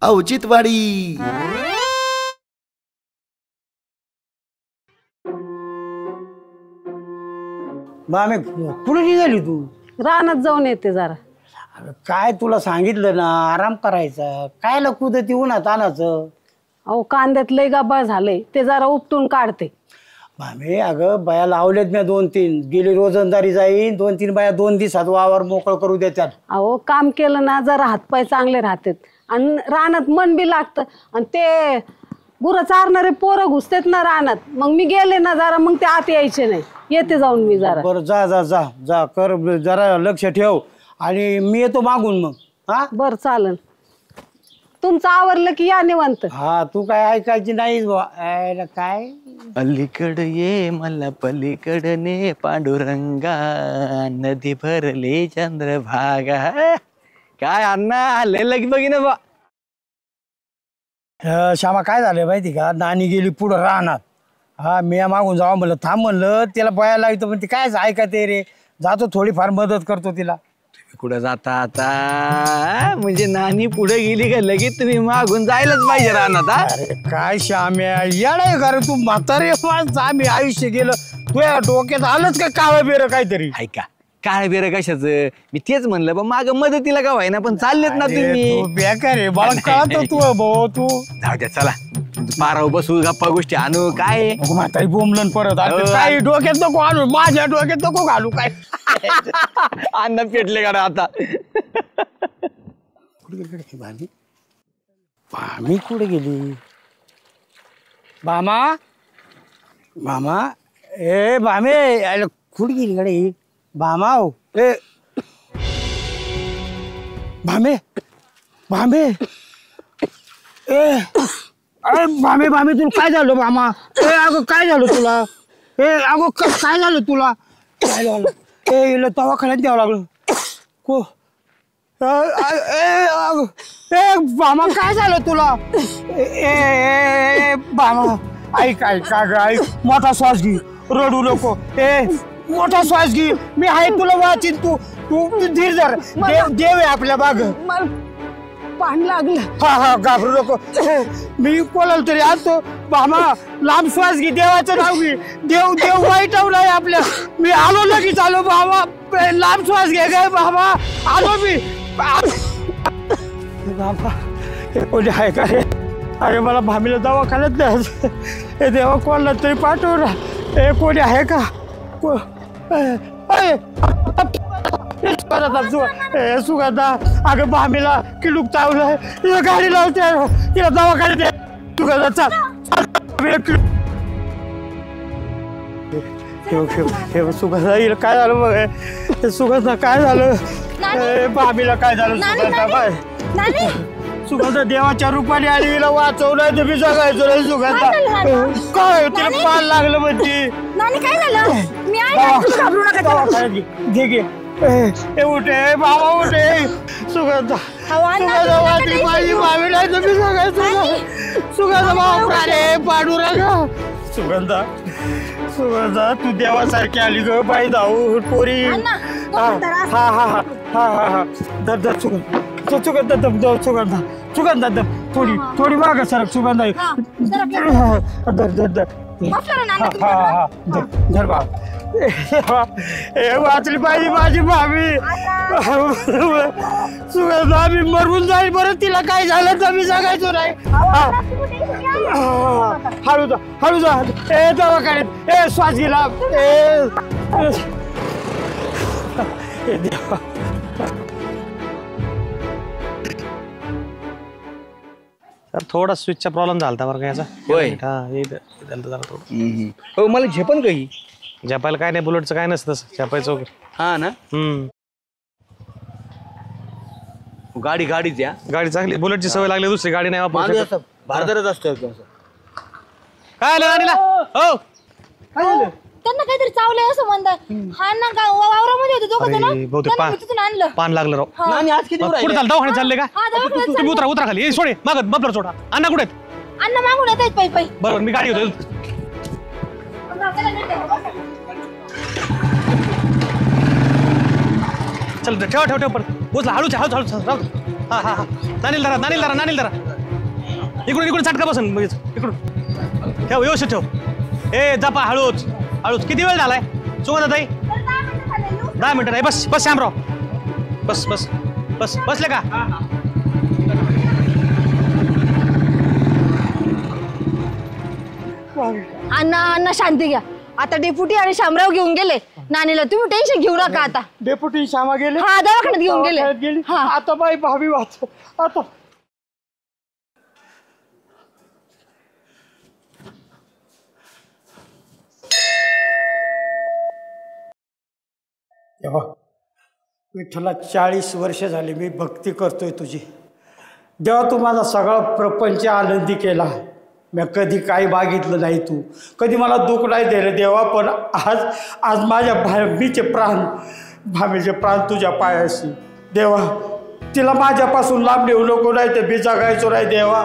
औचित्यवाडी. बामे कुठे निघाली तू? रानात जाऊन येते जरा. काय तुला सांगितलं ना आराम करायचा, काय लकुदती उन्हात आणायचं. अहो कांद्यात लय गब्बाळ झालंय, ते जरा उपटून काढते. बामे अगं बाया लावलेत मी 2-3 गेली रोजंदारी जाईन 2-3 बाया 2 दिवसात वावर मोकळ करू देतात. अहो काम केलं ना जरा हातपाय चांगले राहतात आणि रानात मन बी लागतं. आणि ते गुरं चारणारे पोरं घुसतेत ना रानात, मग मी गेले ना जरा मग ते आत यायचे नाही. येते जाऊन मी जरा. बरं जा जा जा जा कर, जरा लक्ष ठेव आणि मी येतो मागून मग. हा बरं चालन. तुमचं आवरलं की या निवांत. हा तू काय ऐकायची नाही काय. अलीकड ये मला पलीकड ने पांडुरंगा, नदी भरले चंद्रभागा. काय अण्णा लय लगी बघिन बा. श्यामा काय झालं माहिती का, नानी गेली पुढं राहणार. हा मी मागून जावं म्हणलं, थांब म्हणलं तिला बया लागतो पण ती काय ऐकते रे. जातो थोडीफार मदत करतो तिला. तुम्ही कुठं जाता आता? म्हणजे नानी पुढे गेली का लगेच तुम्ही मागून जायलाच पाहिजे रानात. अरे काय श्याम्या येडाय का रे तू, म्हातारे आम्ही आयुष्य गेलं तुझ्या डोक्यात आलंच का काळं बेर काहीतरी. ऐका काय बेर कशाच, मी तेच म्हणलं पण माग मदतीला का व्हायना पण चाललेत ना तुम्ही. बेकार आहे मला कळतो तू भाऊ. तू जाऊ द्या चला पाराव बसू गप्पा गोष्टी आणू. काय म्हातारी बोंबलन परत काही डोक्यात नको आणू, माझ्या डोक्यात नको घालू काय. अन्न पेटले का आता. मी कुठे गेली बामा. बामा ए बामे कुठे गेली कडे बामा. हो ए भामे भामे ए अरे भामे भामे तुला काय झालं मामा. ए अगं काय झालं तुला. ए अगं काय झालं तुला. काय झालं ए दवाखान्यात द्यावं लागलं को. ए मामा काय झालं तुला. ए मामा ऐक ऐक ऐक मोठा श्वास घे, रडू नको. ए मोठा श्वास घे, मी आहे तुला वाचिन. तू तू धीर धर, देव आहे आपल्या बाग. पान लागलं. हा हा घाबरू नको, मी कोणाला तरी आणतो. मामा लांब श्वास घे, देवाचं नाव घे. देव देव वाईट नाही आपल्या. मी आलो लगेच आलो बाबा. लांब श्वास घे गे बाबा, आलो मी. बाबा कोणी आहे का रे. अरे मला भामीला दवाखान्यात द्यायचं. हे देवा कोणाला तरी पाठव ना. हे कोणी आहे का. सुगंधा अगं भामीला किडूक चावलंय, तिला गाडी लावते तिला दवाखान्यात. सुगंधा चाल. सुगंधा हिला काय झालं बघ. सुगंधा काय झालं. भामीला काय झालं. सुगंधा बाय सुगंधा देवाच्या रूपाने आली, हिला वाचवलंय तुम्ही जगायचं नाही. सुगंधा काय तिला पाल लागलं म्हणजे. घे घे उठे बाबा उठे. सुगंधा सुगंधा वाचली माझी भावी नाही तुम्ही जगायचं. सुगंधा बाबा रे पांडुरंगा. सुगंधा सुगंधा तू देवासारखी आली ग बाई. धाऊ पोरी. हा हा हा हा हा हा धर धर सुगंधा. सुगंधा दम दम सुगंधा. सुगंधा दम थोडी थोडी माग सरक. सुगंधा धर धर धर. हा हा धर धर बाबा. ए वाचली पाहिजे माझी भावी. सुगंधा मी मरून जाईल बरं. तिला काय झालं तर मी जगायचो नाही. हळू जा हळू जा. ए दवाखान्यात. ए श्वास गेला. ए देवा. सर थोडा स्विचचा प्रॉब्लेम झाला बरं का याचा. होय जरा थोडं. हो मला झेपन काही झेपायला काय नाही, बुलेटचं काय नसतं तसं झेपायचं वगैरे. हा ना. गाडी गाडीच या गाडी चांगली, बुलेटची सवय लागली, दुसरी गाडी नाही वापरू शकत. भारदारच असतो. काय आलं राणीला. हो त्यांना काहीतरी चावलंय असं म्हणतात. हा ना वावरामध्ये होते दोघं जण. बहुतेक तिथून आणलं. पान लागलं राव. आज किती कुठे चाललं दवाखान्यात चालले का. तुम्ही उतरा उतरा खाली. सोडे मागत मफलर सोडा. अण्णा कुठे आहेत. अन्न मागून येत पायी पायी. बरोबर मी गाडी होतो. चल ठेवा ठेव ठेव पण उचला हळूच हळूच हळूच. हा हा हा नानील धरा नानील धरा नानील धरा. इकडून इकडून चटका बसन इकडून ठेव व्यवस्थित ठेव ए जपा हळूच हळूच किती वेळ झालाय सुगंधाताई 10 मिनिटं नाही बस बस श्यामराव बस बस बस बसले का अण्णा शांती घ्या आता डेप्युटी आणि शामराव घेऊन गेले नानीला तुम्ही टेन्शन घेऊ नका आता डेप्युटी श्यामा गेले हा दवाखान्यात घेऊन गेले गेली हा आता बाई भाभी वाच आता तेव्हा विठ्ठला 40 वर्ष झाली मी भक्ती करतोय तुझी देवा तू माझा सगळा प्रपंच आनंदी केला मी कधी काही मागितलं नाही तू कधी मला दुःख नाही दिलं देवा पण आज माझ्या भामीचे भामीचे प्राण तुझ्या पायाशी देवा तिला माझ्यापासून लांब नेऊ नको नाही तर मी जगायचो नाही देवा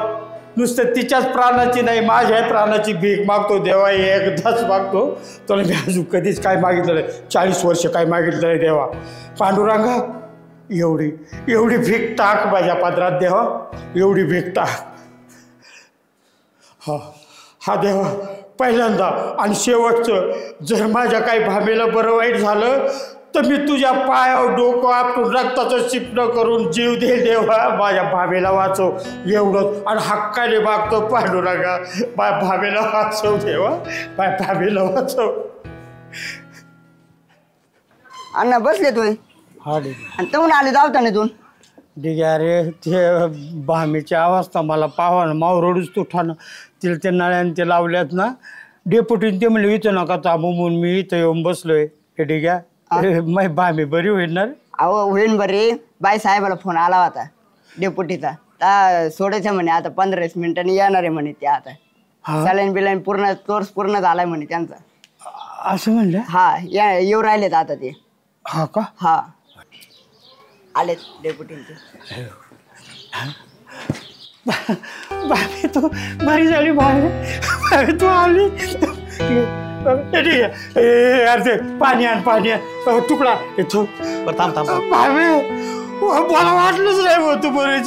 नुसतं तिच्याच प्राणाची नाही माझ्या प्राणाची भीक मागतो देवा एकदाच मागतो तुला मी अजून कधीच काय मागितलं नाही 40 वर्ष काय मागितलं नाही देवा पांडुरंगा एवढी भीक टाक माझ्या पदरात देवा एवढी भीक टाक हा देवा पहिल्यांदा आणि शेवटचं जर माझ्या काही भामीला बरं वाईट झालं तर मी तुझ्या पायावर डोकं आपटून रक्ताचं शिपणं करून जीव दे देवा माझ्या भामीला वाचव एवढंच आणि हक्काने मागतो पांडुरंगा माझ्या भामीला वाचव देवा माझ्या भामीला वाचव अण्णा बसले तुम्ही हा आणि तुम्ही आले दवाखान्यातून ठीक आहे अरे ते भामीची अवस्था मला पावा ना माव रडूच तू ठाणं तिला ते नळ्याने ते लावल्यात ना डेपुटीने ते म्हणले इथं नका थांबू म्हणून मी इथं येऊन बसलोय हे ठीक आहे अरे माही भामी बरी होईल ना अहो होईन बरे बाई साहेबाला फोन आला होता डेपुटीचा सोडायचं म्हणे आता 15 मिनिटांनी येणार आहे म्हणे ते आता सलाईन बिलाईन पूर्ण कोर्स पूर्ण झालाय म्हणे त्यांचा असं म्हणलं हा येऊ राहिलेत आता ते हा का हा आलेत डेपुटींचे भाभी तू बरी झाली भाभी तू आली ठीक आहे यार ते पाणी आण तुकडा येतो थांब भाभी मला वाटलंच नाही हो तू बरीच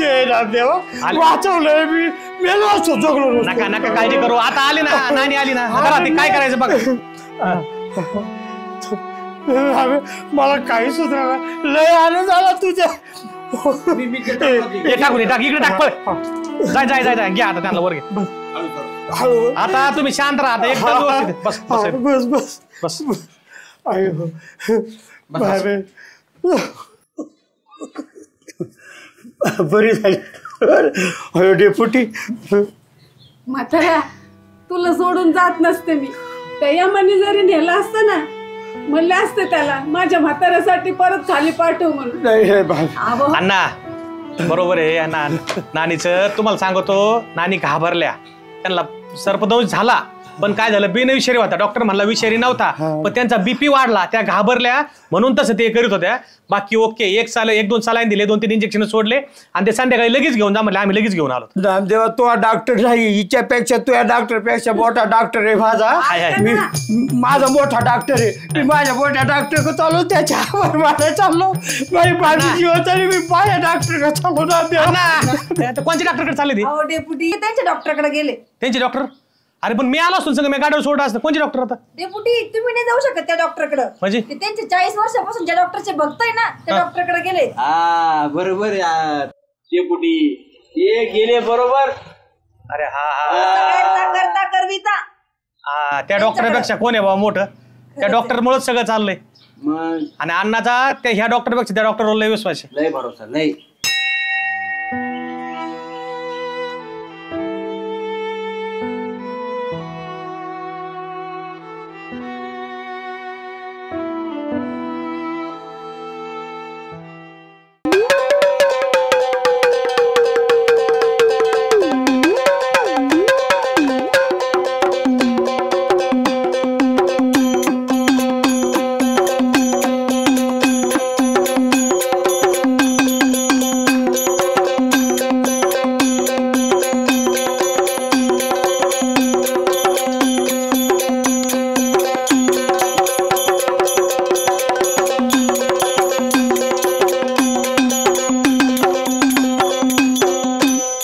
देवा वाचवलंय मी मेलो असतो जगलो नका नका काळजी करू आता आली ना नानी आली ना काय करायचं बघ मला काही सुधारला लय आनंद झाला तुझ्या टाकून टाक इकडे टाक जाय घ्या आता त्यांना वर घे आता तुम्ही शांत राहा एकदम बस बस बस बस अयो बरी झाली अयो डेपुटी म्हाताऱ्या तुला सोडून जात नसते मी त्या यमाने जरी नेलं असतं ना म्हणले असते त्याला माझ्या म्हाताऱ्यासाठी परत खाली पाठव म्हणून अण्णा बरोबर आहे नानीचं तुम्हाला सांगतो नानी घाबरल्या त्यांना सर्पदंश झाला पण काय झालं बिनविषारी होता डॉक्टर म्हणला विषारी नव्हता पण त्यांचा बीपी वाढला त्या घाबरल्या म्हणून तसं ते करीत होत्या बाकी ओके 1-2 सालाईन दिले 2-3 इंजेक्शन सोडले आणि ते संध्याकाळी लगेच घेऊन जा म्हणले आम्ही लगेच घेऊन आलो रामदेवा तो डॉक्टर नाही हिच्यापेक्षा तुझ्या डॉक्टर पेक्षा मोठा डॉक्टर आहे माझा मोठा डॉक्टर आहे मी माझ्या मोठ्या डॉक्टर को चालू त्याच्यावर माझ्या चाललो माझी माझी जीवन तरी मी माझ्या डॉक्टर का चालू कोणत्या डॉक्टरकडे चालले ते डेप्युटी त्यांच्या डॉक्टरकडे गेले त्यांचे डॉक्टर अरे पण मी आलो असतो सगळं मी गाडीवर सोडलं असतं कोणते डॉक्टर आता डेप्युटी तुम्ही नाही जाऊ शकत त्या डॉक्टरकडे म्हणजे त्यांचे 40 वर्षापासून ज्या डॉक्टरचे भक्त आहे ना त्या डॉक्टरकडे गेले हा बरोबर यार डेपुटी ते गेले बरोबर अरे करता करविता हा त्या डॉक्टरपेक्षा कोण आहे बाबा मोठं त्या डॉक्टर मुळेच सगळं चाललंय मग आणि अण्णाचा त्या ह्या डॉक्टरपेक्षा त्या डॉक्टरवर लय विश्वास आहे लय भरोसा लय